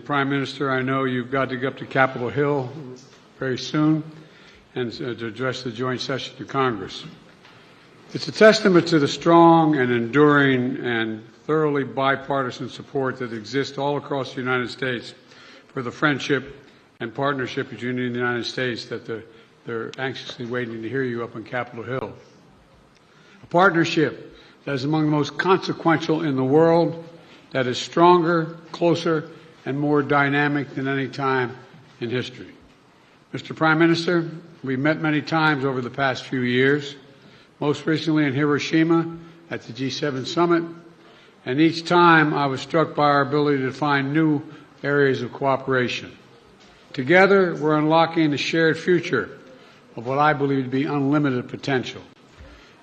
Prime Minister, I know you've got to get up to Capitol Hill very soon and to address the joint session of Congress. It's a testament to the strong and enduring and thoroughly bipartisan support that exists all across the United States for the friendship and partnership between the United States that they're anxiously waiting to hear you up on Capitol Hill. A partnership that is among the most consequential in the world, that is stronger, closer, and more dynamic than any time in history. Mr. Prime Minister, we've met many times over the past few years, most recently in Hiroshima at the G7 summit, and each time I was struck by our ability to find new areas of cooperation. Together, we're unlocking the shared future of what I believe to be unlimited potential.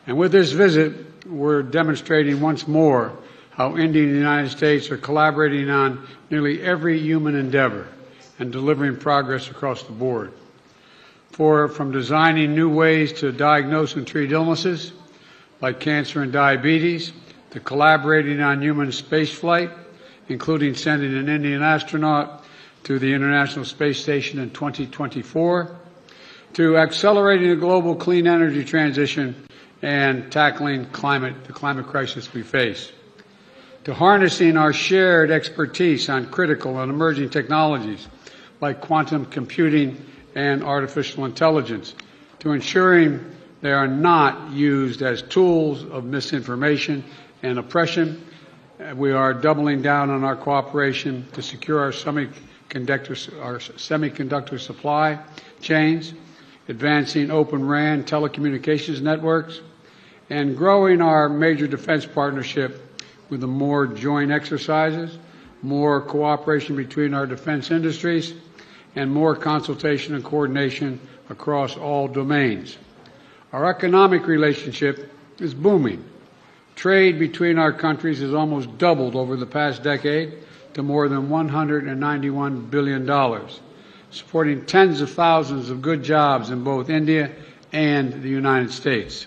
And with this visit, we're demonstrating once more how India and the United States are collaborating on nearly every human endeavor and delivering progress across the board. From designing new ways to diagnose and treat illnesses like cancer and diabetes, to collaborating on human spaceflight, including sending an Indian astronaut to the International Space Station in 2024, to accelerating the global clean energy transition and tackling the climate crisis we face, to harnessing our shared expertise on critical and emerging technologies like quantum computing and artificial intelligence, to ensuring they are not used as tools of misinformation and oppression. We are doubling down on our cooperation to secure our semiconductor supply chains, advancing Open RAN telecommunications networks, and growing our major defense partnership with the more joint exercises, more cooperation between our defense industries, and more consultation and coordination across all domains. Our economic relationship is booming. Trade between our countries has almost doubled over the past decade to more than $191 billion, supporting tens of thousands of good jobs in both India and the United States.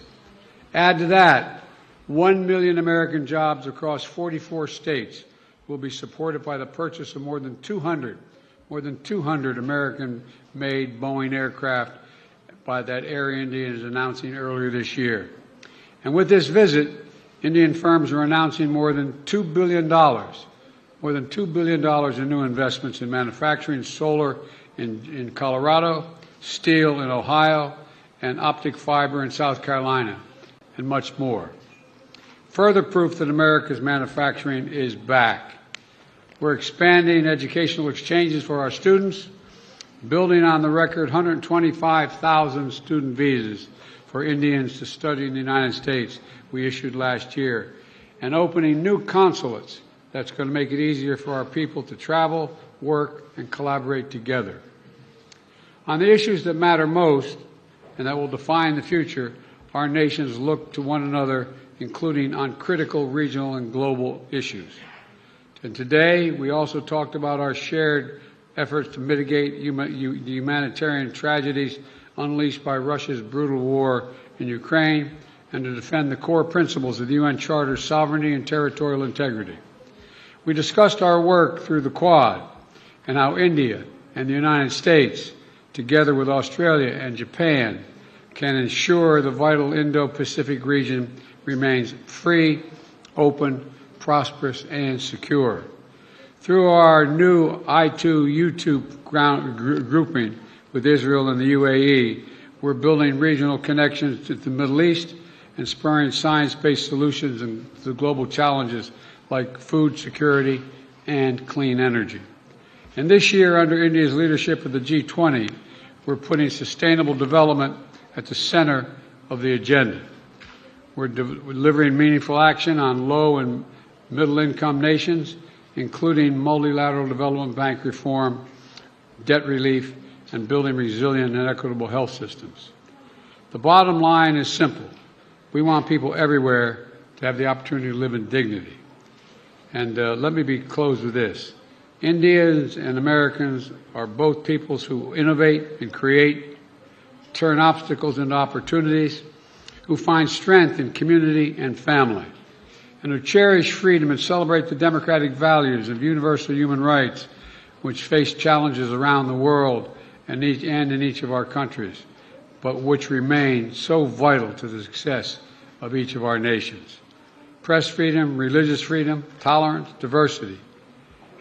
Add to that, 1 million American jobs across 44 states will be supported by the purchase of more than 200 American-made Boeing aircraft by that Air India is announcing earlier this year. And with this visit, Indian firms are announcing more than $2 billion in new investments in manufacturing, solar in Colorado, steel in Ohio, and optic fiber in South Carolina, and much more. Further proof that America's manufacturing is back. We're expanding educational exchanges for our students, building on the record 125,000 student visas for Indians to study in the United States we issued last year, and opening new consulates that's going to make it easier for our people to travel, work, and collaborate together. On the issues that matter most and that will define the future, our nations look to one another, including on critical regional and global issues. And today, we also talked about our shared efforts to mitigate the humanitarian tragedies unleashed by Russia's brutal war in Ukraine and to defend the core principles of the UN Charter's sovereignty and territorial integrity. We discussed our work through the Quad and how India and the United States, together with Australia and Japan, can ensure the vital Indo-Pacific region remains free, open, prosperous, and secure. Through our new I2U2 grouping with Israel and the UAE, we're building regional connections to the Middle East and spurring science-based solutions to global challenges like food security and clean energy. And this year, under India's leadership of the G20, we're putting sustainable development at the center of the agenda. We're delivering meaningful action on low and middle-income nations, including multilateral development bank reform, debt relief, and building resilient and equitable health systems. The bottom line is simple. We want people everywhere to have the opportunity to live in dignity. And let me close with this. Indians and Americans are both peoples who innovate and create, turn obstacles into opportunities, who find strength in community and family, and who cherish freedom and celebrate the democratic values of universal human rights which face challenges around the world and in each of our countries, but which remain so vital to the success of each of our nations. Press freedom, religious freedom, tolerance, diversity.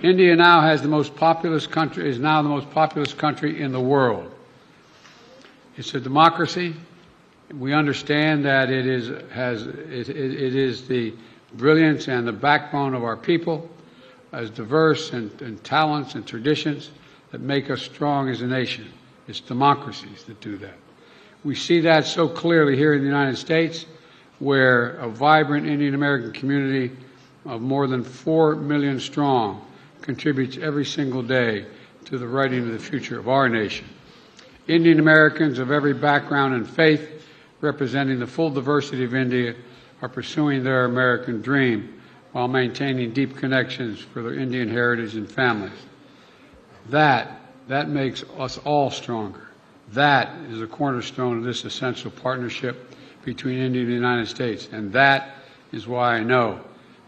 India now is the most populous country in the world. It's a democracy. We understand that it is the brilliance and the backbone of our people, as diverse and talents and traditions that make us strong as a nation. It's democracies that do that. We see that so clearly here in the United States, where a vibrant Indian American community of more than 4 million strong contributes every single day to the writing of the future of our nation. Indian Americans of every background and faith, representing the full diversity of India, are pursuing their American dream while maintaining deep connections for their Indian heritage and families. That makes us all stronger. That is a cornerstone of this essential partnership between India and the United States. And that is why I know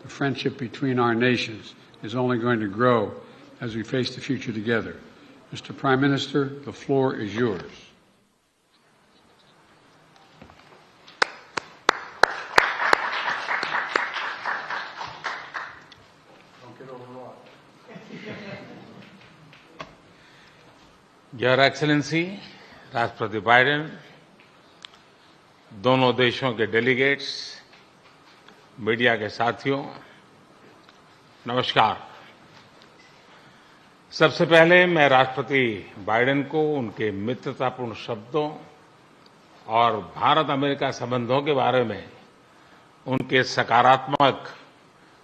the friendship between our nations is only going to grow as we face the future together. Mr. Prime Minister, the floor is yours. Your excellency राष्ट्रपति Biden, दोनों देशों के delegates, media के साथियों, नमस्कार। सबसे पहले मैं राष्ट्रपति बाइडेन को उनके मित्रतापूर्ण शब्दों और भारत अमेरिका संबंधों के बारे में उनके सकारात्मक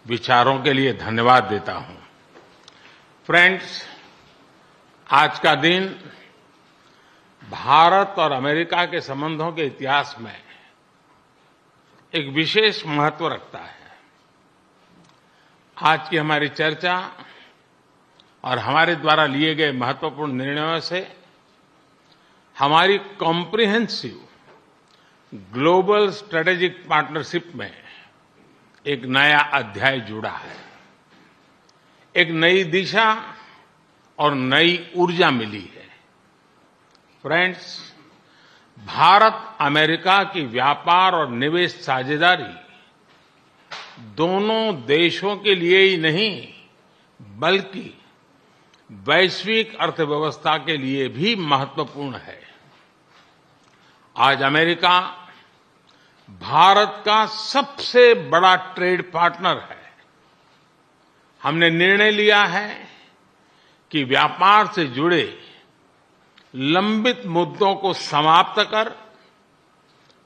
विचारों के लिए धन्यवाद देता हूं। फ्रेंड्स, आज का दिन भारत और अमेरिका के संबंधों के इतिहास में एक विशेष महत्व रखता है। आज की हमारी चर्चा और हमारे द्वारा लिए गए महत्वपूर्ण निर्णयों से हमारी कॉम्प्रिहेंसिव ग्लोबल स्ट्रेटेजिक पार्टनरशिप में एक नया अध्याय जुड़ा है। एक नई दिशा और नई ऊर्जा मिली है। फ्रेंड्स, भारत अमेरिका की व्यापार और निवेश साझेदारी दोनों देशों के लिए ही नहीं, बल्कि वैश्विक अर्थव्यवस्था के लिए भी महत्वपूर्ण है। आज अमेरिका भारत का सबसे बड़ा ट्रेड पार्टनर है। हमने निर्णय लिया है कि व्यापार से जुड़े लंबित मुद्दों को समाप्त कर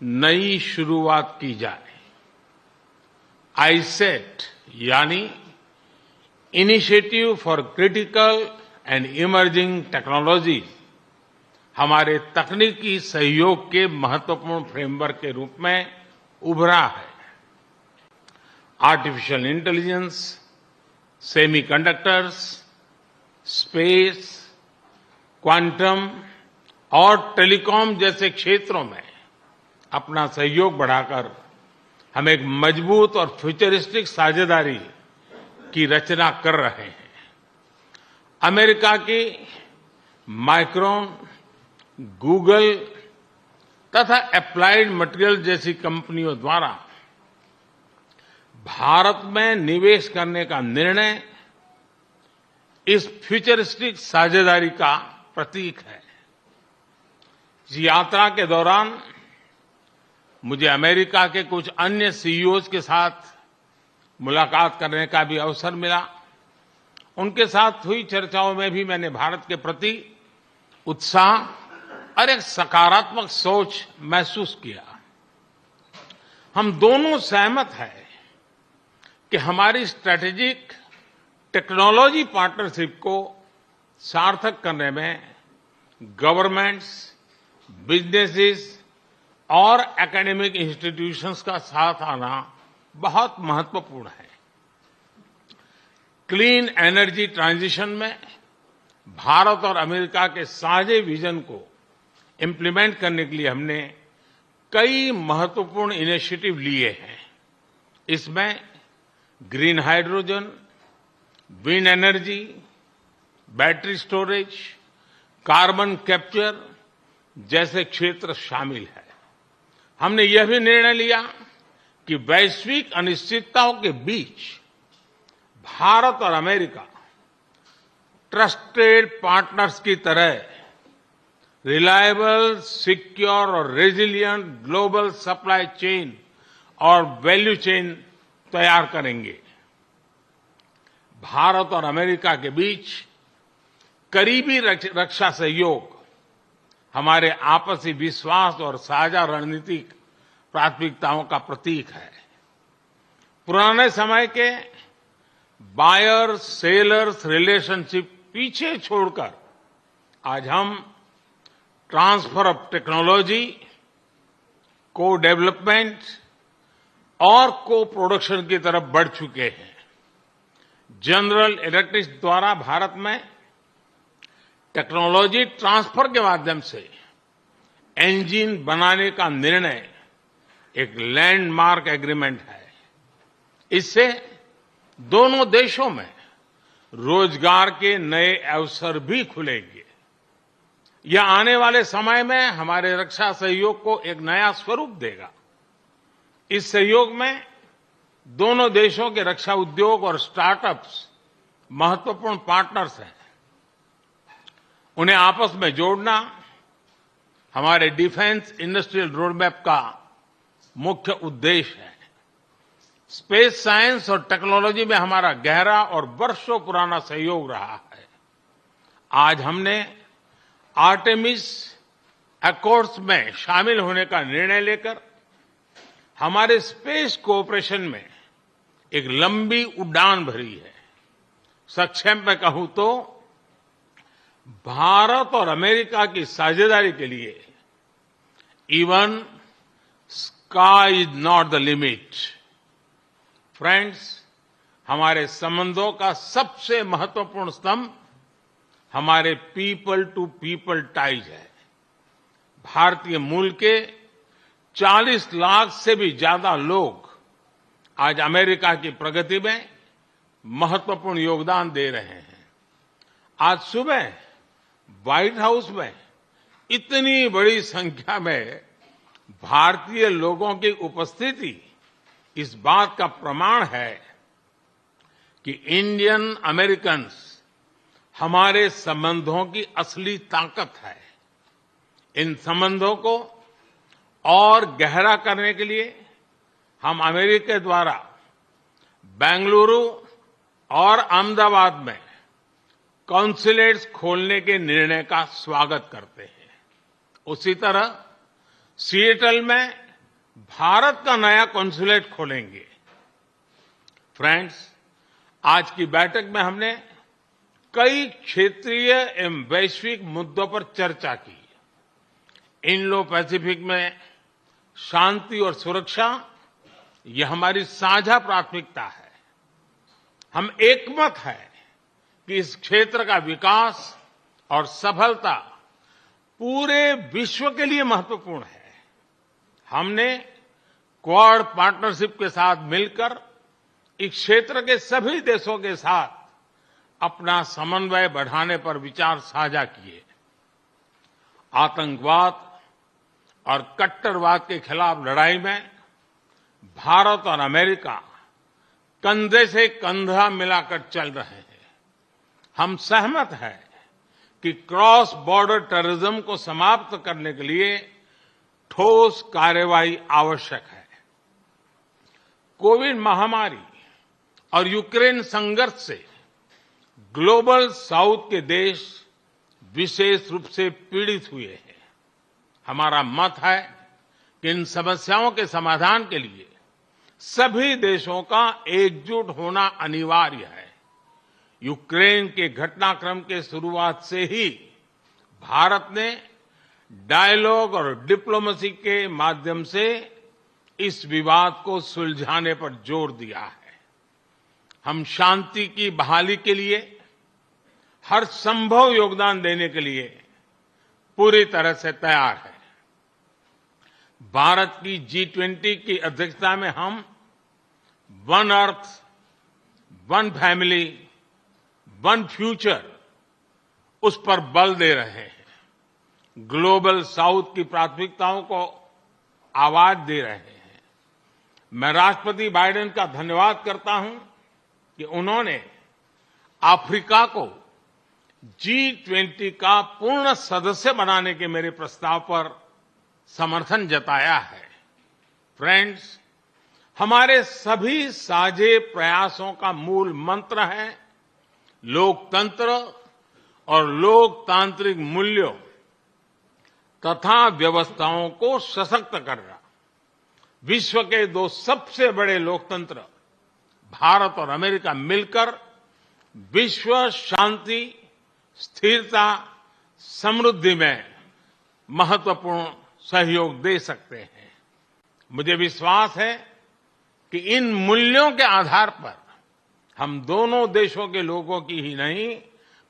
नई शुरुआत की जाए। आईसेट यानी initiative for critical and emerging technology हमारे तकनीकी सहयोग के महत्वपूर्ण फ्रेमवर्क के रूप में उभरा है। Artificial intelligence, semiconductors, space, quantum और टेलीकॉम जैसे क्षेत्रों में अपना सहयोग बढ़ाकर हम एक मजबूत और फ्यूचरिस्टिक साझेदारी की रचना कर रहे हैं। अमेरिका की माइक्रोन, गूगल तथा एप्लाइड मटेरियल जैसी कंपनियों द्वारा भारत में निवेश करने का निर्णय इस फ्यूचरिस्टिक साझेदारी का प्रतीक है। इस यात्रा के दौरान मुझे अमेरिका के कुछ अन्य सीईओज के साथ मुलाकात करने का भी अवसर मिला। उनके साथ हुई चर्चाओं में भी मैंने भारत के प्रति उत्साह और एक सकारात्मक सोच महसूस किया। हम दोनों सहमत हैं कि हमारी स्ट्रैटेजिक टेक्नोलॉजी पार्टनरशिप को सार्थक करने में गवर्नमेंट्स, बिजनेसेस और एकेडमिक इंस्टीट्यूशंस का साथ आना बहुत महत्वपूर्ण है। क्लीन एनर्जी ट्रांजिशन में भारत और अमेरिका के साझे विजन को इम्प्लीमेंट करने के लिए हमने कई महत्वपूर्ण इनिशिएटिव लिए हैं। इसमें green hydrogen, wind energy, battery storage, carbon capture जैसे क्षेत्र शामिल है। हमने यह भी निर्णय लिया कि वैश्विक अनिश्चितताओं के बीच भारत और अमेरिका ट्रस्टेड पार्टनर्स की तरह रिलायबल, सिक्योर और रेजिलिएंट ग्लोबल सप्लाई चेन और वैल्यू चेन तैयार करेंगे। भारत और अमेरिका के बीच करीबी रक्षा सहयोग हमारे आपसी विश्वास और साझा रणनीतिक प्राथमिकताओं का प्रतीक है। पुराने समय के बायर सेलर्स रिलेशनशिप पीछे छोड़कर आज हम ट्रांसफर ऑफ टेक्नोलॉजी, को डेवलपमेंट और को प्रोडक्शन की तरफ बढ़ चुके हैं। जनरल इलेक्ट्रिक द्वारा भारत में टेक्नोलॉजी ट्रांसफर के माध्यम से इंजन बनाने का निर्णय एक लैंडमार्क एग्रीमेंट है। इससे दोनों देशों में रोजगार के नए अवसर भी खुलेंगे। यह आने वाले समय में हमारे रक्षा सहयोग को एक नया स्वरूप देगा। इस सहयोग में दोनों देशों के रक्षा उद्योग और स्टार्टअप्स महत्वपूर्ण पार्टनर्स हैं। उन्हें आपस में जोड़ना हमारे डिफेंस इंडस्ट्रियल रोडमैप का मुख्य उद्देश्य है। स्पेस साइंस और टेक्नोलॉजी में हमारा गहरा और वर्षों पुराना सहयोग रहा है। आज हमने आर्टेमिस अकॉर्ड्स में शामिल होने का निर्णय लेकर हमारे स्पेस कोऑपरेशन में एक लंबी उड़ान भरी है। संक्षेप में कहूं तो भारत और अमेरिका की साझेदारी के लिए even sky is not the limit. Friends, हमारे संबंधों का सबसे महत्वपूर्ण स्तंभ हमारे पीपल टू पीपल टाइज है। भारतीय मूल के 40 लाख से भी ज्यादा लोग आज अमेरिका की प्रगति में महत्वपूर्ण योगदान दे रहे हैं। आज सुबह व्हाइट हाउस में इतनी बड़ी संख्या में भारतीय लोगों की उपस्थिति इस बात का प्रमाण है कि इंडियन अमेरिकन्स हमारे संबंधों की असली ताकत है। इन संबंधों को और गहरा करने के लिए हम अमेरिका द्वारा बेंगलुरु और अहमदाबाद में कॉन्सुलेट्स खोलने के निर्णय का स्वागत करते हैं। उसी तरह सिएटल में भारत का नया कॉन्सुलेट खोलेंगे। फ्रेंड्स, आज की बैठक में हमने कई क्षेत्रीय एवं वैश्विक मुद्दों पर चर्चा की। इंडो पैसिफिक में शांति और सुरक्षा यह हमारी साझा प्राथमिकता है। हम एकमत है कि इस क्षेत्र का विकास और सफलता पूरे विश्व के लिए महत्वपूर्ण है। हमने क्वाड पार्टनरशिप के साथ मिलकर इस क्षेत्र के सभी देशों के साथ अपना समन्वय बढ़ाने पर विचार साझा किए। आतंकवाद और कट्टरवाद के खिलाफ लड़ाई में भारत और अमेरिका कंधे से कंधा मिलाकर चल रहे हैं। हम सहमत हैं कि क्रॉस बॉर्डर टेररिज्म को समाप्त करने के लिए ठोस कार्रवाई आवश्यक है। कोविड महामारी और यूक्रेन संघर्ष से ग्लोबल साउथ के देश विशेष रूप से पीड़ित हुए हैं। हमारा मत है कि इन समस्याओं के समाधान के लिए सभी देशों का एकजुट होना अनिवार्य है। यूक्रेन के घटनाक्रम के शुरुआत से ही भारत ने डायलॉग और डिप्लोमेसी के माध्यम से इस विवाद को सुलझाने पर जोर दिया है। हम शांति की बहाली के लिए हर संभव योगदान देने के लिए पूरी तरह से तैयार हैं। भारत की G20 की अध्यक्षता में हम one earth, one family, one future उस पर बल दे रहे हैं। ग्लोबल साउथ की प्राथमिकताओं को आवाज दे रहे हैं। मैं राष्ट्रपति बाइडेन का धन्यवाद करता हूं कि उन्होंने अफ्रीका को G20 का पूर्ण सदस्य बनाने के मेरे प्रस्ताव पर समर्थन जताया है। फ्रेंड्स, हमारे सभी साझे प्रयासों का मूल मंत्र है लोकतंत्र और लोकतांत्रिक मूल्यों तथा व्यवस्थाओं को सशक्त करना। विश्व के दो सबसे बड़े लोकतंत्र भारत और अमेरिका मिलकर विश्व शांति, स्थिरता, समृद्धि में महत्वपूर्ण सहयोग दे सकते हैं। मुझे विश्वास है कि इन मूल्यों के आधार पर हम दोनों देशों के लोगों की ही नहीं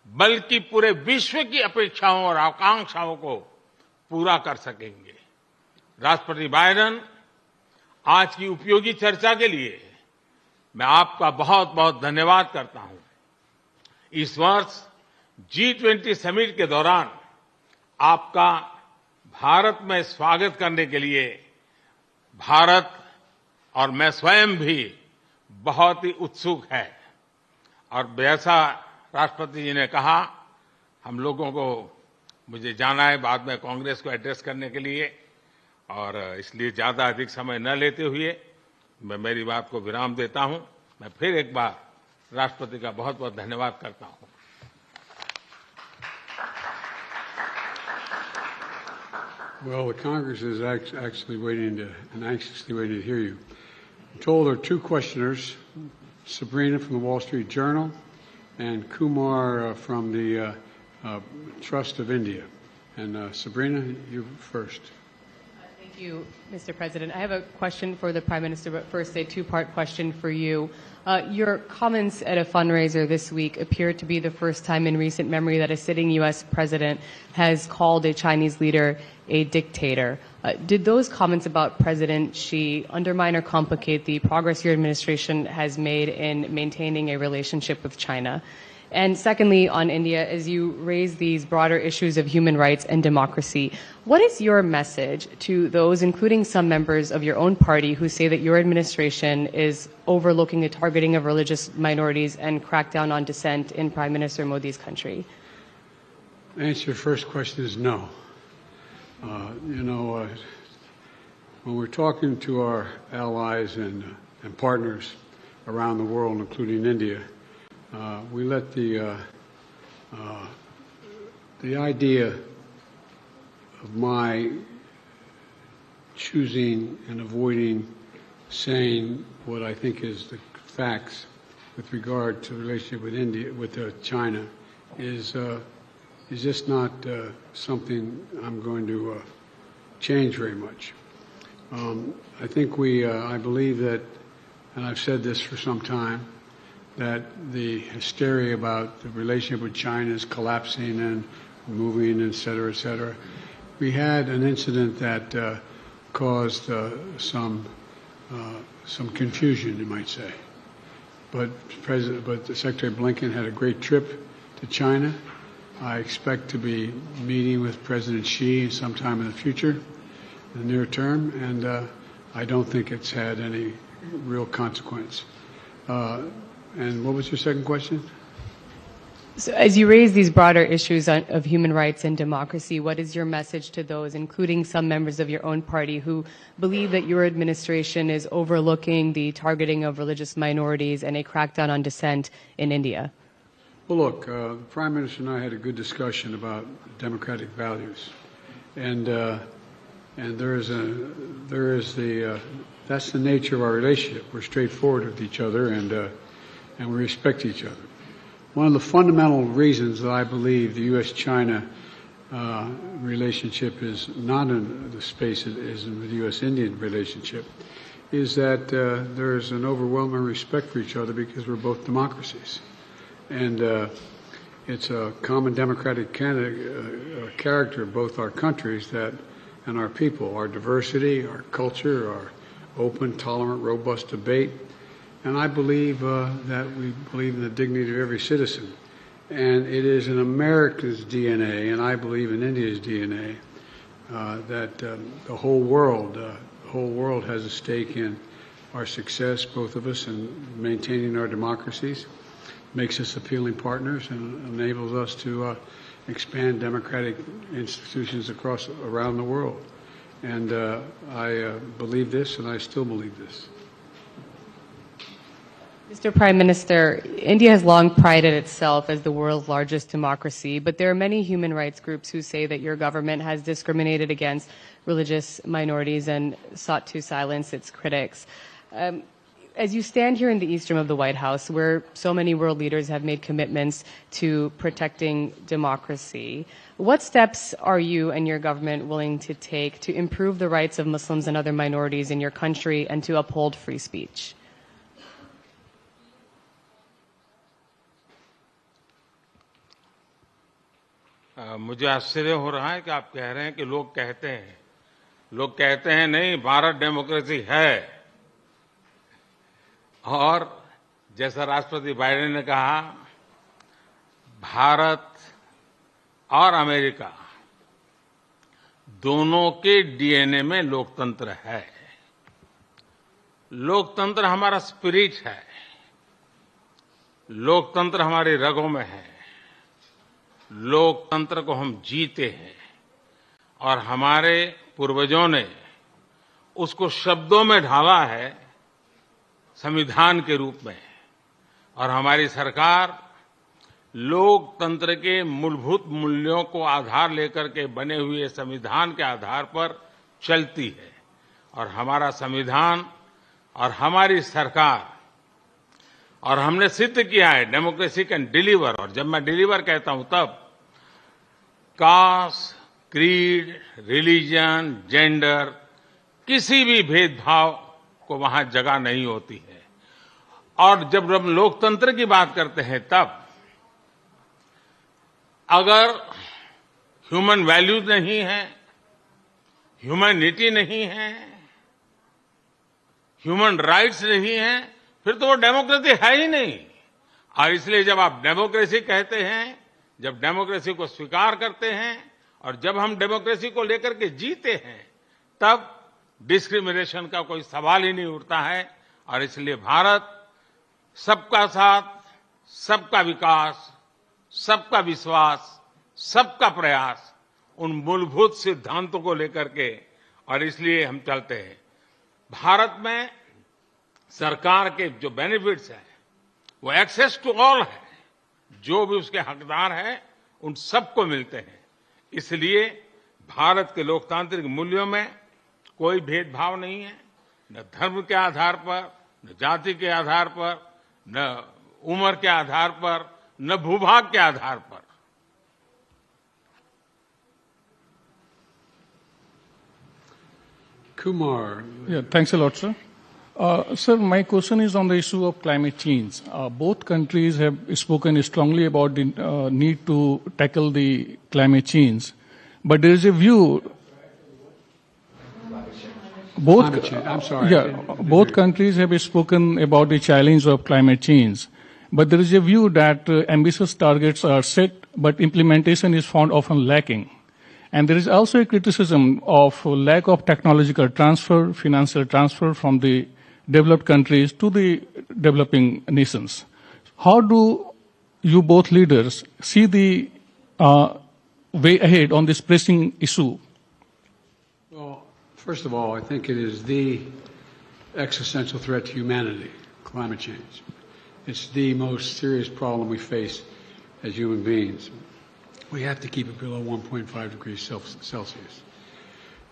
बल्कि पूरे विश्व की अपेक्षाओं और आकांक्षाओं को पूरा कर सकेंगे। राष्ट्रपति बाइडेन, आज की उपयोगी चर्चा के लिए मैं आपका बहुत बहुत धन्यवाद करता हूं। इस वर्ष G20 समिट के दौरान आपका भारत में स्वागत करने के लिए भारत और मैं स्वयं भी बहुत ही उत्सुक है। और जैसा राष्ट्रपति जी ने कहा, हम लोगों को मुझे जाना है बाद में कांग्रेस को एड्रेस करने के लिए, और इसलिए ज्यादा अधिक समय न लेते हुए मैं मेरी बात को विराम देता हूं। मैं फिर एक बार राष्ट्रपति का बहुत बहुत धन्यवाद करता हूं। Well, the Congress is actually waiting and anxiously waiting to hear you. I'm told there are two questioners, Sabrina from the Wall Street Journal and Kumar from the Trust of India. And Sabrina, you first. Thank you, Mr. President. I have a question for the Prime Minister, but first a two-part question for you. Your comments at a fundraiser this week appear to be the first time in recent memory that a sitting U.S. president has called a Chinese leader a dictator. Did those comments about President Xi undermine or complicate the progress your administration has made in maintaining a relationship with China? And secondly, on India, as you raise these broader issues of human rights and democracy, what is your message to those, including some members of your own party, who say that your administration is overlooking the targeting of religious minorities and crackdown on dissent in Prime Minister Modi's country? The answer to your first question is no. When we're talking to our allies and partners around the world, including India, we let the idea of my choosing and avoiding saying what I think is the facts with regard to the relationship with India, with China, is just not something I'm going to change very much. I think I believe that, and I've said this for some time, that the hysteria about the relationship with China is collapsing and moving, et cetera, et cetera. We had an incident that caused some confusion, you might say. But Secretary Blinken had a great trip to China. I expect to be meeting with President Xi sometime in the future, in the near term, and I don't think it's had any real consequence. And what was your second question? So as you raise these broader issues of human rights and democracy, what is your message to those, including some members of your own party, who believe that your administration is overlooking the targeting of religious minorities and a crackdown on dissent in India? Well, look, the Prime Minister and I had a good discussion about democratic values, and that's the nature of our relationship. We're straightforward with each other, and we respect each other. One of the fundamental reasons that I believe the U.S.-China relationship is not in the space it is in the U.S.-Indian relationship is that there's an overwhelming respect for each other because we're both democracies. And it's a common democratic character of both our countries and our people, our diversity, our culture, our open, tolerant, robust debate. And I believe that we believe in the dignity of every citizen. And it is in America's DNA, and I believe in India's DNA, that the whole world has a stake in our success, both of us, in maintaining our democracies, makes us appealing partners, and enables us to expand democratic institutions around the world. And I believe this, and I still believe this. Mr. Prime Minister, India has long prided itself as the world's largest democracy, but there are many human rights groups who say that your government has discriminated against religious minorities and sought to silence its critics. As you stand here in the east room of the White House, where so many world leaders have made commitments to protecting democracy, what steps are you and your government willing to take to improve the rights of Muslims and other minorities in your country and to uphold free speech? मुझे आश्चर्य हो रहा है कि आप कह रहे हैं कि लोग कहते हैं नहीं, भारत डेमोक्रेसी है। और जैसा राष्ट्रपति बाइडेन ने कहा, भारत और अमेरिका दोनों के डीएनए में लोकतंत्र है। लोकतंत्र हमारा स्पिरिट है, लोकतंत्र हमारी रगों में है, लोकतंत्र को हम जीते हैं और हमारे पूर्वजों ने उसको शब्दों में ढाला है संविधान के रूप में। और हमारी सरकार लोकतंत्र के मूलभूत मूल्यों को आधार लेकर के बने हुए संविधान के आधार पर चलती है। और हमारा संविधान और हमारी सरकार, और हमने सिद्ध किया है डेमोक्रेसी कैन डिलीवर। और जब मैं डिलीवर कहता हूं तब कास्ट, क्रीड, रिलीजन, जेंडर, किसी भी भेदभाव को वहां जगह नहीं होती है। और जब हम लोकतंत्र की बात करते हैं तब अगर ह्यूमन वैल्यूज नहीं है, ह्यूमैनिटी नहीं है, ह्यूमन राइट्स नहीं है, फिर तो वो डेमोक्रेसी है ही नहीं। और इसलिए जब आप डेमोक्रेसी कहते हैं, जब डेमोक्रेसी को स्वीकार करते हैं और जब हम डेमोक्रेसी को लेकर के जीते हैं, तब डिस्क्रिमिनेशन का कोई सवाल ही नहीं उठता है। और इसलिए भारत सबका साथ, सबका विकास, सबका विश्वास, सबका प्रयास, उन मूलभूत सिद्धांतों को लेकर के, और इसलिए हम चलते हैं। भारत में सरकार के जो बेनिफिट्स हैं वो एक्सेस टू ऑल है, जो भी उसके हकदार हैं उन सबको मिलते हैं। इसलिए भारत के लोकतांत्रिक मूल्यों में कोई भेदभाव नहीं है, न धर्म के आधार पर, न जाति के आधार पर, न उम्र के आधार पर, न भूभाग के आधार पर। Kumar. Yeah, thanks a lot, sir. Sir, my question is on the issue of climate change. Both countries have spoken strongly about the need to tackle the climate change, but there is a view. Both countries have spoken about the challenge of climate change, but there is a view that ambitious targets are set, but implementation is found often lacking. And there is also a criticism of lack of technological transfer, financial transfer from the developed countries to the developing nations. How do you both leaders see the way ahead on this pressing issue? Well, first of all, I think it is the existential threat to humanity, climate change. It's the most serious problem we face as human beings. We have to keep it below 1.5 degrees Celsius.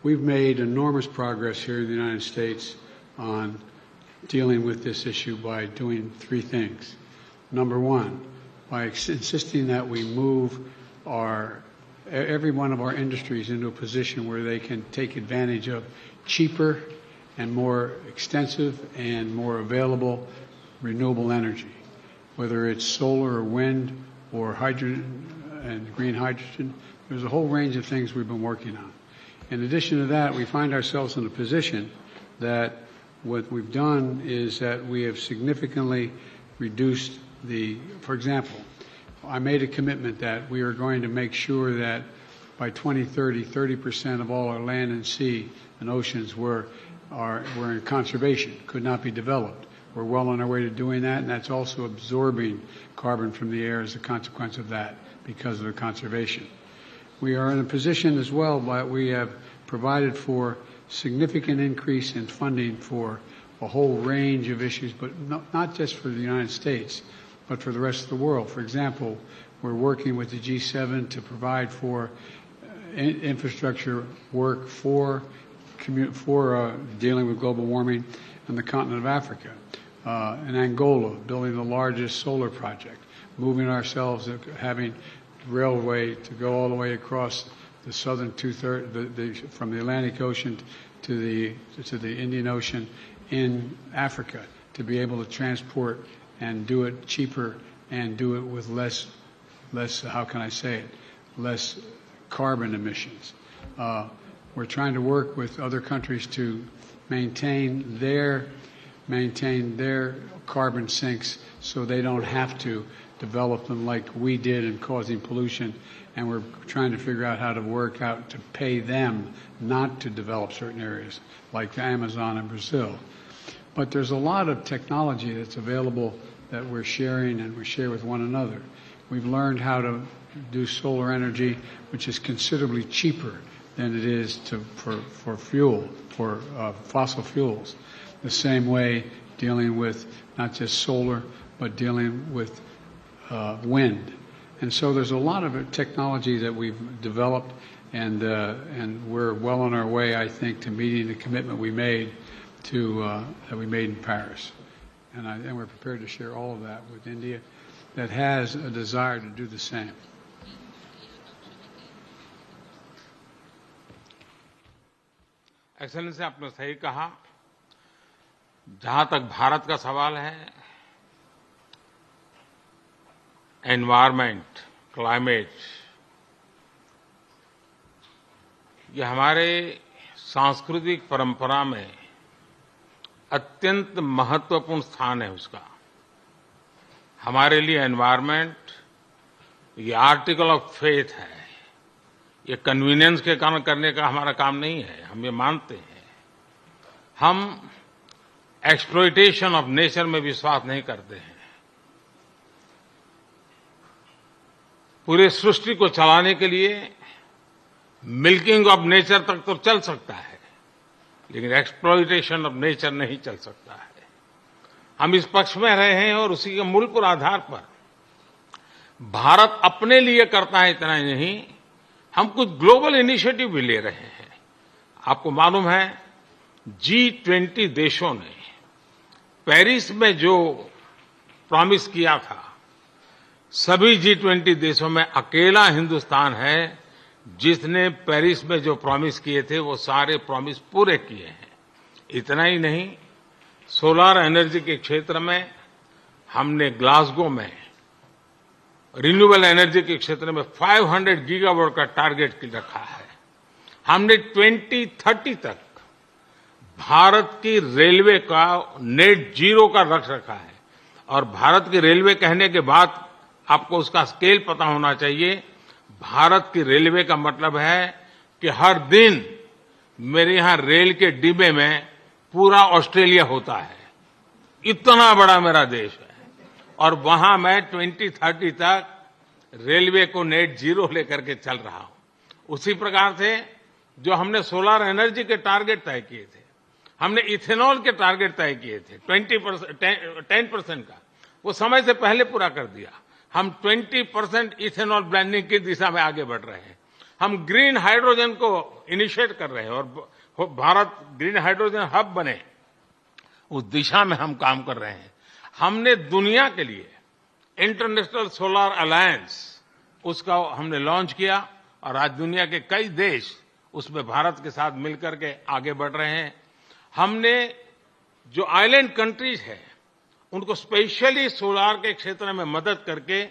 We've made enormous progress here in the United States on dealing with this issue by doing three things. Number one, by insisting that we move every one of our industries into a position where they can take advantage of cheaper and more extensive and more available renewable energy, whether it's solar or wind or hydrogen and green hydrogen. There's a whole range of things we've been working on. In addition to that, we find ourselves in a position that what we've done is that we have significantly reduced for example, I made a commitment that we are going to make sure that by 2030, 30% of all our land and sea and oceans were in conservation, could not be developed. We're well on our way to doing that, and that's also absorbing carbon from the air as a consequence of that because of the conservation. We are in a position as well, but we have provided for significant increase in funding for a whole range of issues, but not just for the United States, but for the rest of the world. For example, we're working with the G7 to provide for infrastructure work for dealing with global warming on the continent of Africa. In Angola, building the largest solar project, moving ourselves, having railway to go all the way across the southern two-thirds, from the Atlantic Ocean to the Indian Ocean in Africa, to be able to transport and do it cheaper and do it with less, how can I say it, less carbon emissions. We're trying to work with other countries to maintain their carbon sinks so they don't have to develop them like we did in causing pollution, and we're trying to figure out how to work out to pay them not to develop certain areas like the Amazon and Brazil. But there's a lot of technology that's available that we're sharing and we share with one another. We've learned how to do solar energy, which is considerably cheaper than it is for fossil fuels. The same way dealing with not just solar, but dealing with wind. And so there's a lot of technology that we've developed, and we're well on our way, I think, to meeting the commitment we made that we made in Paris. And we're prepared to share all of that with India that has a desire to do the same. Excellency, आपने सही कहा। जहां तक भारत का सवाल है, environment, climate, ये हमारे सांस्कृतिक परंपरा में अत्यंत महत्वपूर्ण स्थान है उसका। हमारे लिए एनवायरमेंट ये आर्टिकल ऑफ फेथ है। ये कन्वीनियंस के कारण करने का हमारा काम नहीं है, हम ये मानते हैं। हम एक्सप्लॉयटेशन ऑफ नेचर में विश्वास नहीं करते हैं। पूरे सृष्टि को चलाने के लिए मिल्किंग ऑफ नेचर तक तो चल सकता है, लेकिन एक्सप्लॉयटेशन ऑफ नेचर नहीं चल सकता है। हम इस पक्ष में रहे हैं और उसी के मूलभूत आधार पर भारत अपने लिए करता है, इतना ही नहीं, हम कुछ ग्लोबल इनिशिएटिव भी ले रहे हैं। आपको मालूम है, G20 देशों ने पेरिस में जो प्रॉमिस किया था, सभी G20 देशों में अकेला हिंदुस्तान है जिसने पेरिस में जो प्रॉमिस किए थे वो सारे प्रॉमिस पूरे किए हैं। इतना ही नहीं, सोलर एनर्जी के क्षेत्र में हमने ग्लासगो में रिन्यूएबल एनर्जी के क्षेत्र में 500 गीगावाट का टारगेट रखा है। हमने 2030 तक भारत की रेलवे का नेट जीरो का रख रखा है। और भारत की रेलवे कहने के बाद आपको उसका स्केल पता होना चाहिए। भारत की रेलवे का मतलब है कि हर दिन मेरे यहां रेल के डिब्बे में पूरा ऑस्ट्रेलिया होता है। इतना बड़ा मेरा देश है, और वहां मैं 2030 तक रेलवे को नेट जीरो लेकर के चल रहा हूं। उसी प्रकार से जो हमने सोलर एनर्जी के टारगेट तय किए थे, हमने इथेनॉल के टारगेट तय किए थे 10% का, वो समय से पहले पूरा कर दिया। हम 20% इथेनॉल ब्लेंडिंग की दिशा में आगे बढ़ रहे हैं। हम ग्रीन हाइड्रोजन को इनिशिएट कर रहे हैं और भारत ग्रीन हाइड्रोजन हब बने, उस दिशा में हम काम कर रहे हैं। हमने दुनिया के लिए इंटरनेशनल सोलर अलायंस, उसका हमने लॉन्च किया, और आज दुनिया के कई देश उसमें भारत के साथ मिलकर के आगे बढ़ रहे हैं। हमने जो आइलैंड कंट्रीज है उनको स्पेशली सोलार के क्षेत्र में मदद करके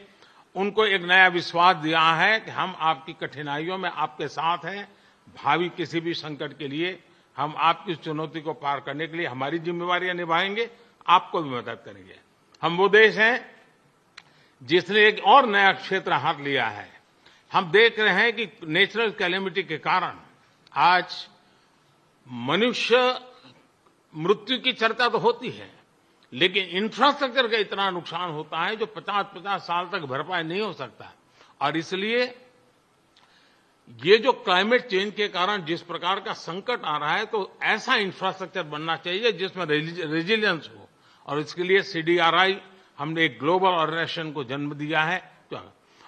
उनको एक नया विश्वास दिया है कि हम आपकी कठिनाइयों में आपके साथ हैं। भावी किसी भी संकट के लिए हम आपकी चुनौती को पार करने के लिए हमारी जिम्मेवारियां निभाएंगे, आपको भी मदद करेंगे। हम वो देश हैं जिसने एक और नया क्षेत्र हाथ लिया है। हम देख रहे हैं कि नेचुरल कैलेमिटी के कारण आज मनुष्य मृत्यु की चर्चा तो होती है, लेकिन इंफ्रास्ट्रक्चर का इतना नुकसान होता है जो 50-50 साल तक भरपाई नहीं हो सकता। और इसलिए ये जो क्लाइमेट चेंज के कारण जिस प्रकार का संकट आ रहा है, तो ऐसा इंफ्रास्ट्रक्चर बनना चाहिए जिसमें रेजिलियंस हो, और इसके लिए CDRI हमने एक ग्लोबल ऑर्गेनाइजेशन को जन्म दिया है।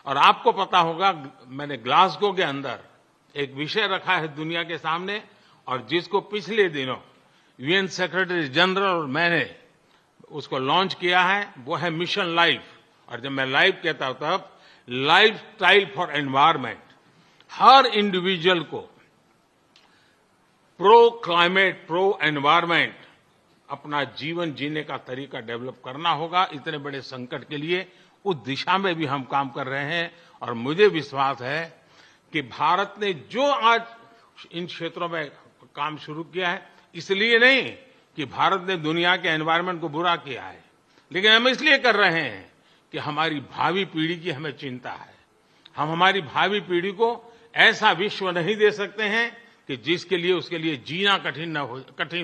और आपको पता होगा, मैंने ग्लासगो के अंदर एक विषय रखा है दुनिया के सामने, और जिसको पिछले दिनों UN सेक्रेटरी जनरल और मैंने उसको लॉन्च किया है, वो है मिशन लाइफ। और जब मैं लाइफ कहता हूं तब life style for environment. Her individual को प्रो क्लाइमेट, प्रो एनवायरमेंट अपना जीवन जीने का तरीका डेवलप करना होगा। इतने बड़े संकट के लिए उस दिशा में भी हम काम कर रहे हैं, और मुझे विश्वास है कि भारत ने जो आज इन क्षेत्रों में काम शुरू किया है, इसलिए नहीं कि भारत ने दुनिया के एनवायरमेंट को बुरा किया है, लेकिन हम इसलिए कर रहे हैं कि हमारी भावी पीढ़ी की हमें चिंता है। हम हमारी भावी पीढ़ी को ऐसा विश्व नहीं दे सकते हैं कि जिसके लिए उसके लिए जीना कठिन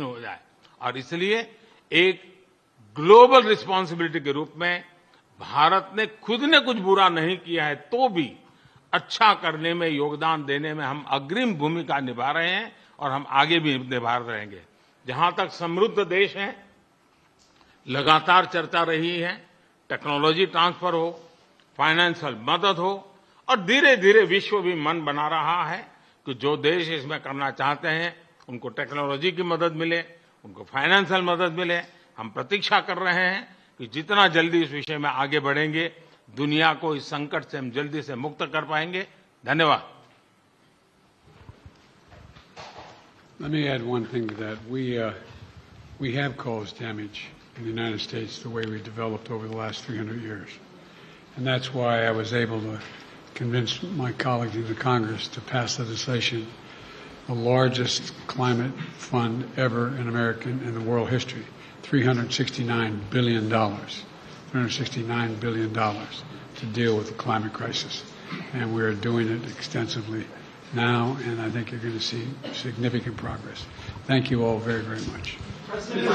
हो जाए। और इसलिए एक ग्लोबल रिस्पांसिबिलिटी के रूप में भारत ने खुद ने कुछ बुरा नहीं किया है, तो भी अच्छा करने में, योगदान देने में हम अग्रिम भूमिका निभा रहे हैं, और हम आगे भी निभा रहेंगे। जहां तक समृद्ध देश हैं, लगातार चर्चा रही है, टेक्नोलॉजी ट्रांसफर हो, फाइनेंशियल मदद हो, और धीरे धीरे विश्व भी मन बना रहा है कि जो देश इसमें करना चाहते हैं उनको टेक्नोलॉजी की मदद मिले, उनको फाइनेंशियल मदद मिले। हम प्रतीक्षा कर रहे हैं कि जितना जल्दी इस विषय में आगे बढ़ेंगे, दुनिया को इस संकट से हम जल्दी से मुक्त कर पाएंगे। धन्यवाद। Let me add one thing to that. We have caused damage in the United States the way we developed over the last 300 years. And that's why I was able to convince my colleagues in the Congress to pass legislation, the largest climate fund ever in American and the world history, $369 billion. $369 billion to deal with the climate crisis. And we're doing it extensively now, and I think you're going to see significant progress. Thank you all very, very much. President,